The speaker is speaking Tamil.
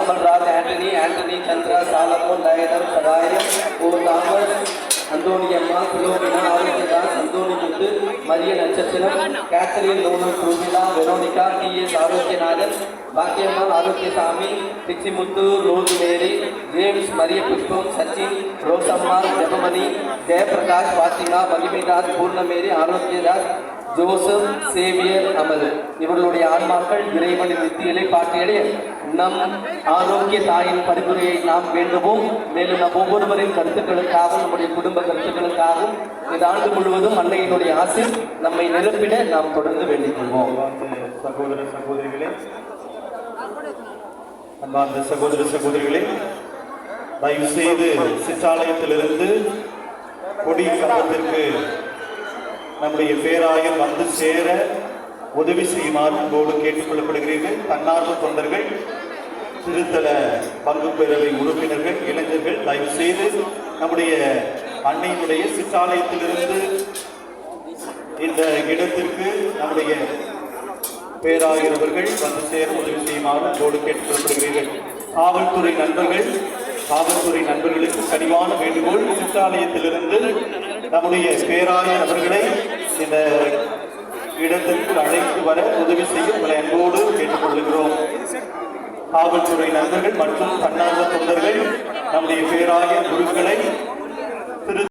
Amalraj Anthony, Anthony Chandra, Salomon, Diana, Sadayam, O. Thomas, Andoni Amma, Philomena, Aruthidas, Andoni Muthu, Maria Nachathiram, Catherine Lona, Truvila, Veronica, T.S. Aruthyanathan, Bhakyamma, Aruthyathami, Pichimuthu, Rosemary, James, Maria Pushpam, Sachin, Rosamma, Jabamani, Jayaprakash, Fatima, Bhagimidas, Purnameri, Arutyadas, Joseph Xavier அமல் இவர்களுடைய ஆன்மாக்கள் இறைவனின் நித்தியிலே பாட்டியடைய நம் ஆரோக்கிய தாயின் பரிந்துரையை நாம் வேண்டுவோம். மேலும் நம் ஒவ்வொருவரின் கருத்துக்களுக்காகவும் நம்முடைய குடும்ப கருத்துக்களுக்காகவும் இந்த ஆண்டு முழுவதும் அன்னையினுடைய ஆசை நம்மை நிரப்பிட நாம் தொடர்ந்து வேண்டிக் கொள்வோம். சகோதர சகோதரிகளே, அன்பார்ந்த சகோதர சகோதரிகளே, தயவு செய்து சிற்றாலயத்திலிருந்து கொடி கம்பத்திற்கு நம்முடைய பேராயம் வந்து சேர உதவி செய்யுமாறு அன்போடு கேட்டுக்கொள்ளப்படுகிறீர்கள். தன்னார்வ தொண்டர்கள், திருத்தல பங்கு பேரவை உறுப்பினர்கள், இளைஞர்கள் தயவு செய்து நம்முடைய அன்னையினுடைய சிற்றாலயத்திலிருந்து இந்த இடத்திற்கு நம்முடைய பேராயவர்கள் வந்து சேர உதவி செய்யுமாறு அன்போடு கேட்டுக்கொள்ளப்படுகிறீர்கள். காவல்துறை நண்பர்களுக்கு கனிவான வேண்டுகோள். சிற்றாலயத்திலிருந்து நம்முடைய பேராயர் அவர்களை இந்த இடத்திற்கு அழைத்து வர உதவி செய்ய உங்களை அன்போடு கேட்டுக்கொள்கிறோம். காவல்துறை நண்பர்கள் மற்றும் தன்னார்வ தொண்டர்கள் நம்முடைய பேராயர் குருக்களை